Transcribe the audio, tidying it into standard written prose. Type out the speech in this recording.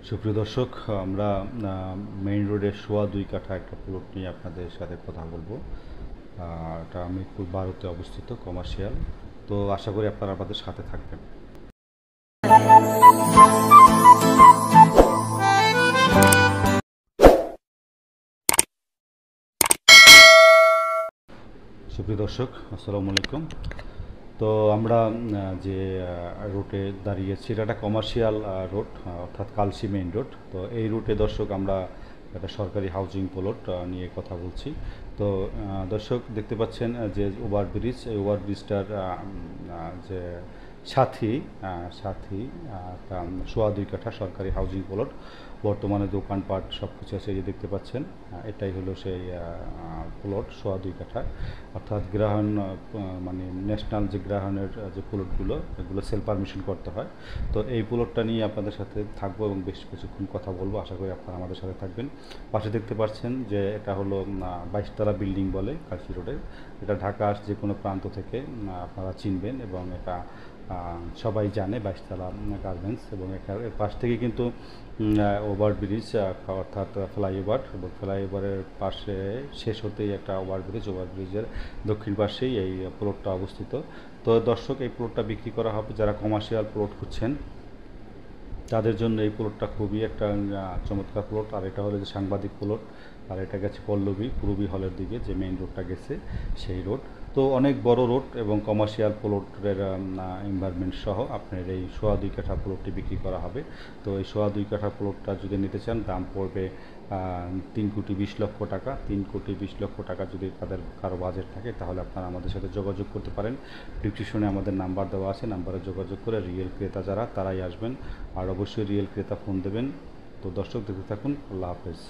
সুপ্রিয় দর্শক, আমরা মেইন রোডের সোয়া 2 কাঠা একটা প্লট নিয়ে আপনাদের সাথে কথা বলবো। এটা মিরপুর 12-তে অবস্থিত, কমার্শিয়াল। তো আশা করি আপনারা আমাদের সাথে থাকবেন। সুপ্রিয় দর্শক, আসসালামু আলাইকুম। তো আমরা যে রুটে দাঁড়িয়েছি এটা একটা কমার্শিয়াল রোড, অর্থাৎ কালসি মেইন রোড। তো এই রুটে দর্শক আমরা একটা সরকারি হাউজিং প্লট নিয়ে কথা বলছি। তো দর্শক দেখতে পাচ্ছেন যে ওভারব্রিজ, এই ওভারব্রিজটার যে সাথী একটা সোয়া 2 কাঠা সরকারি হাউজিং প্লট। বর্তমানে দোকানপাট সব কিছু আছে, এই যে দেখতে পাচ্ছেন। এটাই হলো সেই প্লট সোয়া 2 কাঠা, অর্থাৎ গ্রাহণ মানে ন্যাশনাল যে গ্রাহণের যে প্লটগুলো, এগুলো সেল পারমিশন করতে হয়। তো এই প্লটটা নিয়ে আপনাদের সাথে থাকবো এবং বেশ কিছুক্ষণ কথা বলবো। আশা করি আপনারা আমাদের সাথে থাকবেন। পাশে দেখতে পাচ্ছেন যে এটা হলো 22 তলা বিল্ডিং বলে কালসি রোডের। এটা ঢাকার যে কোনো প্রান্ত থেকে আপনারা চিনবেন এবং এটা সবাই জানে 22 তলা গার্মেন্টস। এবং এর পাশ থেকে কিন্তু ওভারব্রিজ, অর্থাৎ ফ্লাইওভার, এবং ফ্লাইওভারের পাশে শেষ হতেই একটা ওভারব্রিজ, ওভারব্রিজের দক্ষিণ পাশেই এই প্লটটা অবস্থিত। তো দর্শক, এই প্লটটা বিক্রি করা হবে যারা কমার্শিয়াল প্লট খুঁজছেন তাদের জন্য। এই প্লটটা খুবই একটা চমৎকার প্লট। আর এটা হলো যে সাংবাদিক প্লট, আর এটা গেছে পূর্বী হলের দিকে, যে মেইন রোডটা গেছে সেই রোড। তো অনেক বড় রোড এবং কমার্শিয়াল প্লটের এনভায়রনমেন্ট সহ আপনার এই সোয়া 2 কাঠা প্লটটি বিক্রি করা হবে। তো এই সোয়া 2 কাঠা প্লটটা যদি নিতে চান, দাম পড়বে 3,20,00,000 টাকা। 3,20,00,000 টাকা যদি তাদের কারো বাজেট থাকে তাহলে আপনারা আমাদের সাথে যোগাযোগ করতে পারেন। ডিসক্রিপশনে আমাদের নাম্বার দেওয়া আছে, নাম্বারে যোগাযোগ করে রিয়েল ক্রেতা যারা তারাই আসবেন, আর অবশ্যই রিয়েল ক্রেতা ফোন দেবেন। তো দর্শক দেখতে থাকুন। আল্লাহ হাফেজ।